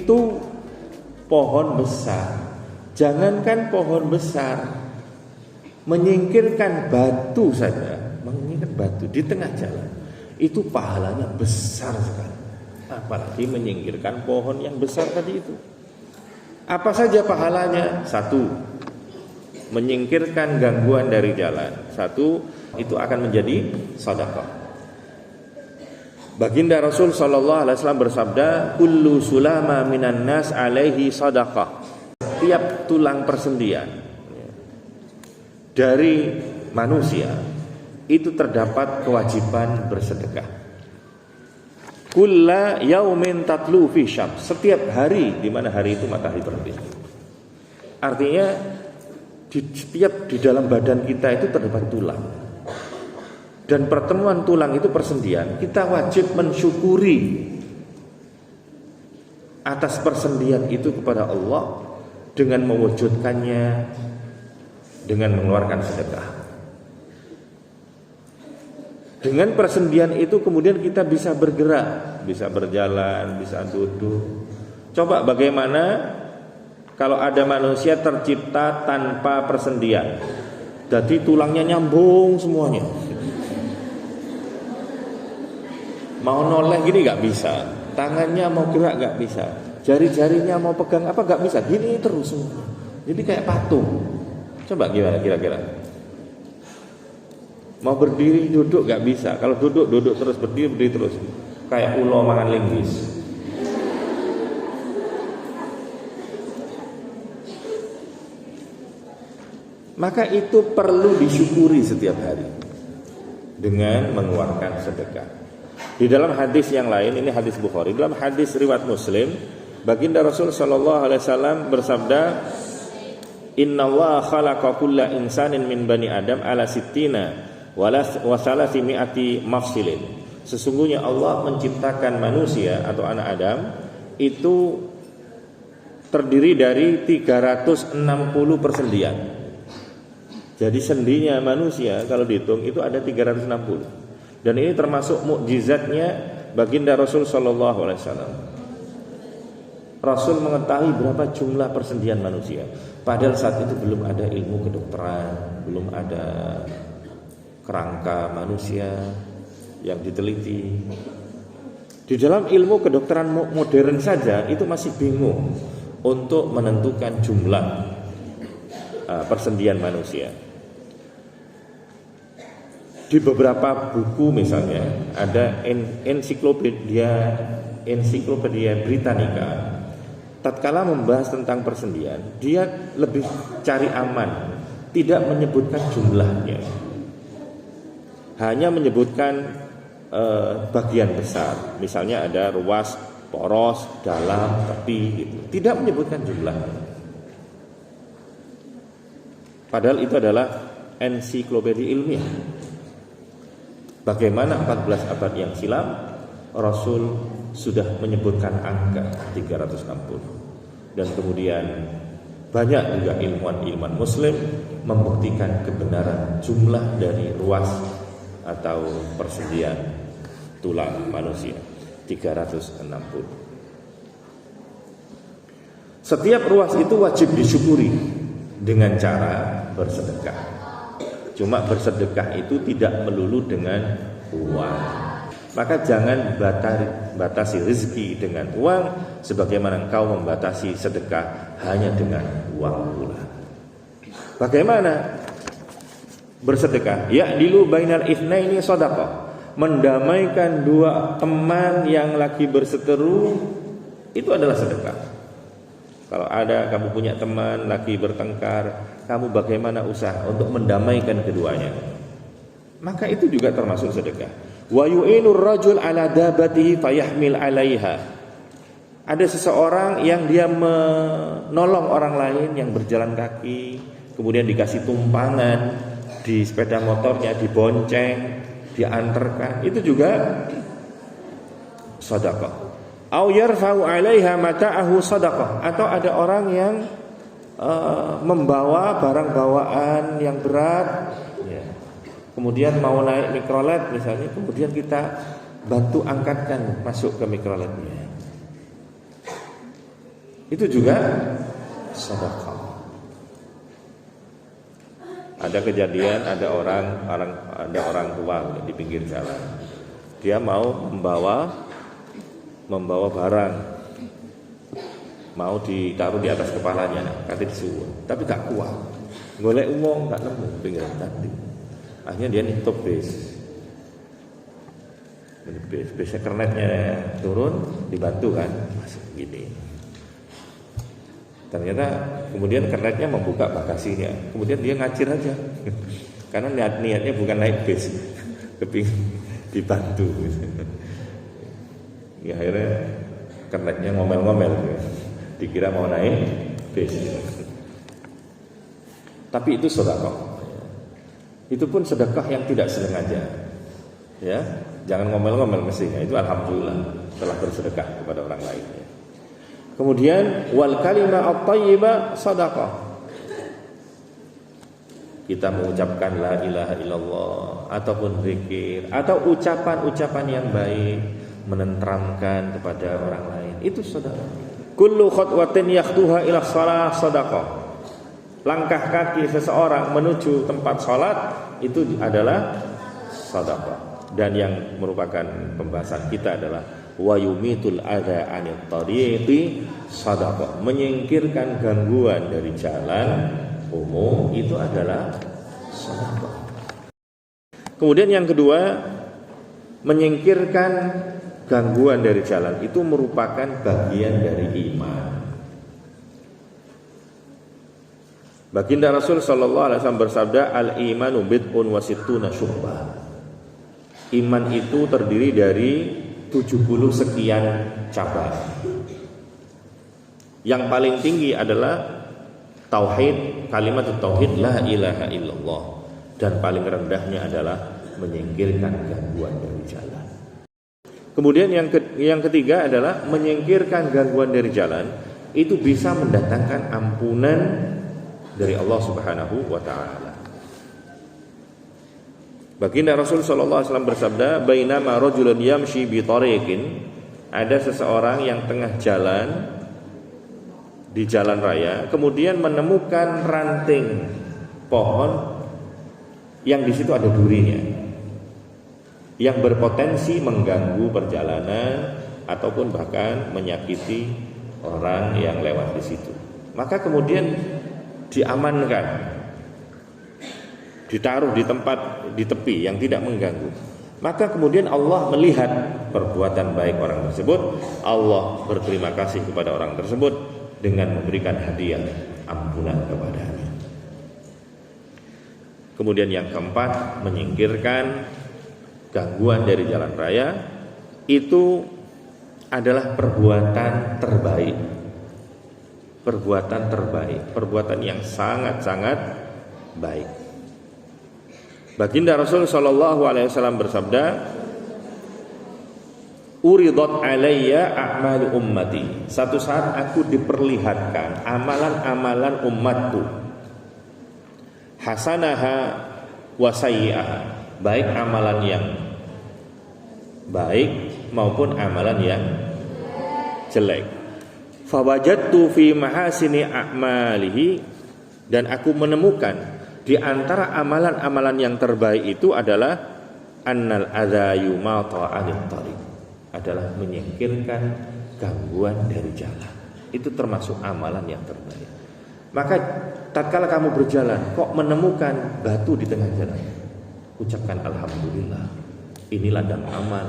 itu pohon besar. Jangankan pohon besar, menyingkirkan batu saja, menyingkirkan batu di tengah jalan, itu pahalanya besar sekali. Apalagi menyingkirkan pohon yang besar tadi itu. Apa saja pahalanya? Satu, menyingkirkan gangguan dari jalan. Satu, itu akan menjadi sedekah. Baginda Rasul sallallahu alaihi wasallam bersabda, "Kullu sulama minan nas alaihi sadaqah." Setiap tulang persendian dari manusia itu terdapat kewajiban bersedekah. Kulla yaumin tatlu fi syams. Setiap hari, di mana hari itu matahari terbit. Artinya di dalam badan kita itu terdapat tulang. Dan pertemuan tulang itu persendian, kita wajib mensyukuri atas persendian itu kepada Allah dengan mewujudkannya dengan mengeluarkan sedekah. Dengan persendian itu kemudian kita bisa bergerak, bisa berjalan, bisa duduk. Coba bagaimana kalau ada manusia tercipta tanpa persendian, jadi tulangnya nyambung semuanya. Mau noleh gini gak bisa, tangannya mau gerak gak bisa, jari-jarinya mau pegang apa gak bisa, gini terus semua. Jadi kayak patung. Coba gimana kira-kira? Mau berdiri duduk gak bisa, kalau duduk terus, berdiri terus, kayak ulo mangan linggis. Maka itu perlu disyukuri setiap hari dengan mengeluarkan sedekah. Di dalam hadis yang lain, ini hadis Bukhari, dalam hadis riwayat Muslim, baginda Rasul sallallahu alaihi wasallam bersabda, "Innallaha khalaqa kulla insanin min bani Adam ala sittina wa salasimi'ati mafsilin." Sesungguhnya Allah menciptakan manusia atau anak Adam itu terdiri dari 360 persendian. Jadi sendinya manusia kalau dihitung itu ada 360. Dan ini termasuk mukjizatnya baginda Rasul sallallahu alaihi wasallam. Rasul mengetahui berapa jumlah persendian manusia. Padahal saat itu belum ada ilmu kedokteran, belum ada kerangka manusia yang diteliti. Di dalam ilmu kedokteran modern saja itu masih bingung untuk menentukan jumlah persendian manusia. Di beberapa buku misalnya ada ensiklopedia Britannica, tatkala membahas tentang persendian, dia lebih cari aman, tidak menyebutkan jumlahnya, hanya menyebutkan bagian besar. Misalnya ada ruas, poros, dalam, tepi gitu. Tidak menyebutkan jumlahnya. Padahal itu adalah ensiklopedia ilmiah. Bagaimana 14 abad yang silam Rasul sudah menyebutkan angka 360. Dan kemudian banyak juga ilmuwan muslim membuktikan kebenaran jumlah dari ruas atau persendian tulang manusia 360. Setiap ruas itu wajib disyukuri dengan cara bersedekah. Cuma bersedekah itu tidak melulu dengan uang. Maka jangan batasi rezeki dengan uang, sebagaimana engkau membatasi sedekah hanya dengan uang pula. Bagaimana bersedekah? Ya'dilu bainal itsnaini shadaqah. Mendamaikan dua teman yang lagi berseteru itu adalah sedekah. Kalau ada kamu punya teman lagi bertengkar, kamu bagaimana usaha untuk mendamaikan keduanya? Maka itu juga termasuk sedekah. Wa yu'inur rajul ala dabatihi fayahmil 'alaiha. Ada seseorang yang dia menolong orang lain yang berjalan kaki, kemudian dikasih tumpangan di sepeda motornya, dibonceng, diantarkan, itu juga sedekah. Au yarfa'u 'alaiha mata'ahu sadaqah, atau ada orang yang membawa barang bawaan yang berat ya. Kemudian mau naik mikrolet misalnya, kemudian kita bantu angkatkan masuk ke mikroletnya. itu juga sedekah. Ada kejadian ada orang tua di pinggir jalan. Dia mau membawa barang, mau ditaruh di atas kepalanya, kata disuruh, tapi gak kuat. Golek uang gak nemu pinggiran tadi. Akhirnya dia nitop bis. Biasanya kernetnya turun, dibantu kan, masuk gini. Ternyata kemudian kernetnya membuka bagasinya. Kemudian dia ngacir aja, karena niatnya bukan naik bis, kepingin dibantu. Ya akhirnya kernetnya ngomel-ngomel, dikira mau naik bis. Tapi itu sedekah. Itu pun sedekah yang tidak sengaja. Ya, jangan ngomel-ngomel mestinya. Itu alhamdulillah telah bersedekah kepada orang lain. Kemudian wal kalimah at-thayyibah sedekah. Kita mengucapkan la ilaha illallah ataupun zikir atau ucapan-ucapan yang baik menenteramkan kepada orang lain, itu sedekah. Kullu khatwatin yakhtuha ila shalah sedekah. Langkah kaki seseorang menuju tempat salat itu adalah sedekah. Dan yang merupakan pembahasan kita adalah wa yumitul adza 'anil tariqi sedekah. Menyingkirkan gangguan dari jalan umum itu adalah sedekah. Kemudian yang kedua, menyingkirkan gangguan dari jalan itu merupakan bagian dari iman. Baginda Rasul sallallahu alaihi wasallam bersabda, al-imanu bid'un wa sittuna syu'bah. Iman itu terdiri dari 70 sekian cabang. Yang paling tinggi adalah tauhid, kalimat tauhid la ilaha illallah, dan paling rendahnya adalah menyingkirkan gangguan dari jalan. Kemudian yang ketiga adalah menyingkirkan gangguan dari jalan itu bisa mendatangkan ampunan dari Allah Subhanahu wa taala. Baginda Rasul sallallahu alaihi wasallam bersabda, bainama rajulun yamshi bi tariqin, ada seseorang yang tengah jalan di jalan raya, kemudian menemukan ranting pohon yang di situ ada durinya, yang berpotensi mengganggu perjalanan ataupun bahkan menyakiti orang yang lewat di situ. Maka kemudian diamankan, ditaruh di tempat di tepi yang tidak mengganggu. Maka kemudian Allah melihat perbuatan baik orang tersebut, Allah berterima kasih kepada orang tersebut dengan memberikan hadiah ampunan kepadanya. Kemudian yang keempat, menyingkirkan gangguan dari jalan raya itu adalah perbuatan terbaik. Perbuatan terbaik, perbuatan yang sangat-sangat baik. Baginda Rasul sallallahu alaihi wasallam bersabda, uridat alayya a'malu ummati. Satu saat aku diperlihatkan amalan-amalan umatku, hasanaha wa sayyi'aha, baik amalan yang baik maupun amalan yang jelek. Fawajadtu fi mahasini a'malihi, dan aku menemukan di antara amalan-amalan yang terbaik itu adalah annal adza yumata 'anil tariq, adalah menyingkirkan gangguan dari jalan. Itu termasuk amalan yang terbaik. Maka tatkala kamu berjalan kok menemukan batu di tengah jalan, ucapkan alhamdulillah, ini ladang amal.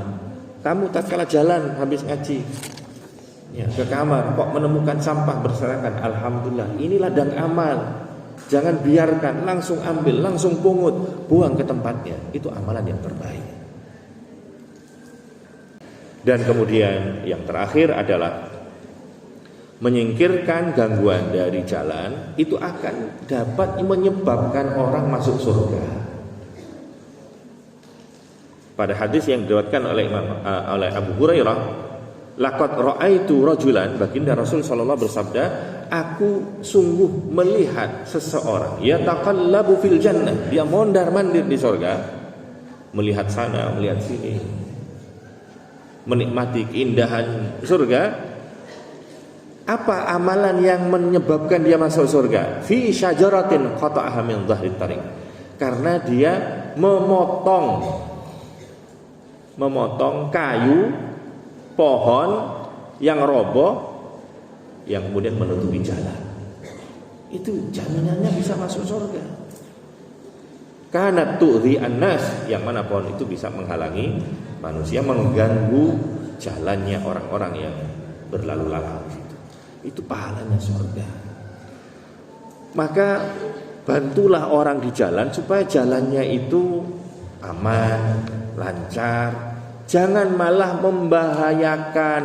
Kamu tatkala jalan habis ngaji ya, ke kamar kok menemukan sampah berserakan, alhamdulillah, ini ladang amal. Jangan biarkan, langsung ambil, langsung pungut, buang ke tempatnya. Itu amalan yang terbaik. Dan kemudian yang terakhir adalah menyingkirkan gangguan dari jalan, itu akan dapat menyebabkan orang masuk surga. Pada hadis yang diriwayatkan oleh Abu Hurairah, laqad ra'aitu rajulan, baginda Rasul sallallahu bersabda, aku sungguh melihat seseorang yataqallabu fil jannah, dia mondar-mandir di surga, melihat sana, melihat sini, menikmati keindahan surga. Apa amalan yang menyebabkan dia masuk surga? Fi syajaratin qata'aha min dhahrit tariq. Karena dia memotong kayu pohon yang roboh yang kemudian menutupi jalan. Itu jaminannya bisa masuk surga. Karena tu'dhi an-nas, yang mana pohon itu bisa menghalangi manusia, mengganggu jalannya orang-orang yang berlalu lalang. Itu pahalanya surga. Maka bantulah orang di jalan supaya jalannya itu aman, lancar. Jangan malah membahayakan.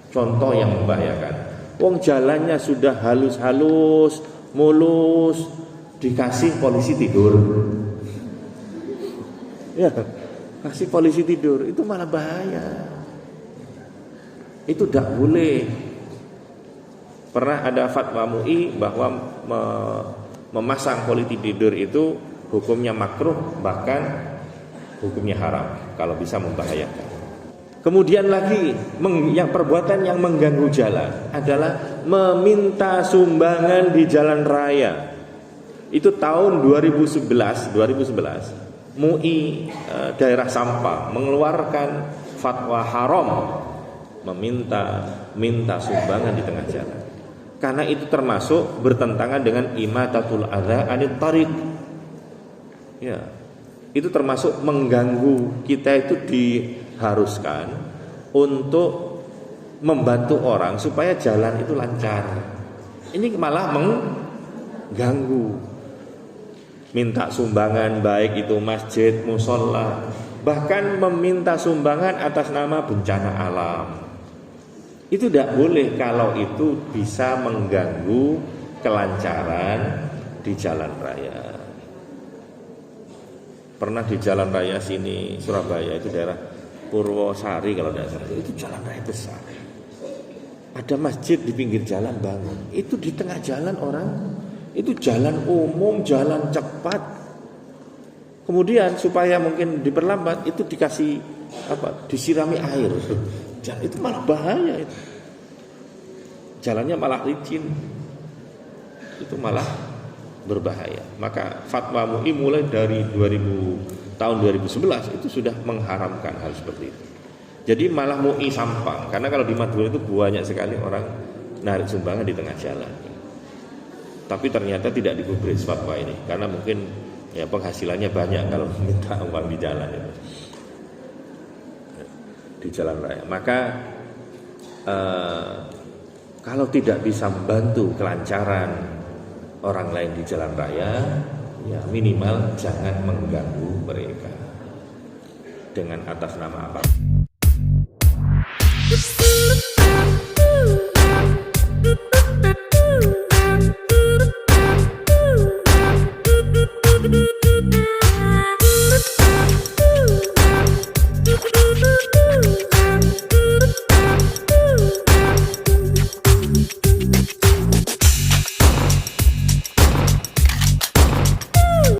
Contoh yang membahayakan. Wong jalannya sudah halus-halus, mulus, dikasih polisi tidur. Ya, kasih polisi tidur itu malah bahaya. Itu tidak boleh. Pernah ada fatwa MUI bahwa memasang polisi tidur itu hukumnya makruh, bahkan hukumnya haram kalau bisa membahayakan. Kemudian lagi yang perbuatan yang mengganggu jalan adalah meminta sumbangan di jalan raya. Itu tahun 2011 MUI daerah Sampang mengeluarkan fatwa haram minta sumbangan di tengah jalan. Karena itu termasuk bertentangan dengan imatatul adza anit tariq. Ya. Itu termasuk mengganggu. Kita itu diharuskan untuk membantu orang supaya jalan itu lancar. Ini malah mengganggu. Minta sumbangan baik itu masjid, musola, bahkan meminta sumbangan atas nama bencana alam. Itu tidak boleh kalau itu bisa mengganggu kelancaran di jalan raya. Pernah di jalan raya sini Surabaya, itu daerah Purwosari kalau tidak salah, itu jalan raya besar. Ada masjid di pinggir jalan bangun. Itu di tengah jalan orang, itu jalan umum, jalan cepat. Kemudian supaya mungkin diperlambat, itu dikasih disirami air. Jalan itu malah bahaya itu. Jalannya malah licin. Itu malah berbahaya. Maka fatwa MUI mulai dari tahun 2011 itu sudah mengharamkan hal seperti itu. Jadi malah MUI Sampang, karena kalau di Madura itu banyak sekali orang narik sumbangan di tengah jalan. Tapi ternyata tidak digubris fatwa ini, karena mungkin ya penghasilannya banyak kalau minta uang di jalan itu. Di jalan raya. Maka kalau tidak bisa membantu kelancaran orang lain di jalan raya, ya minimal jangan mengganggu mereka dengan atas nama apa.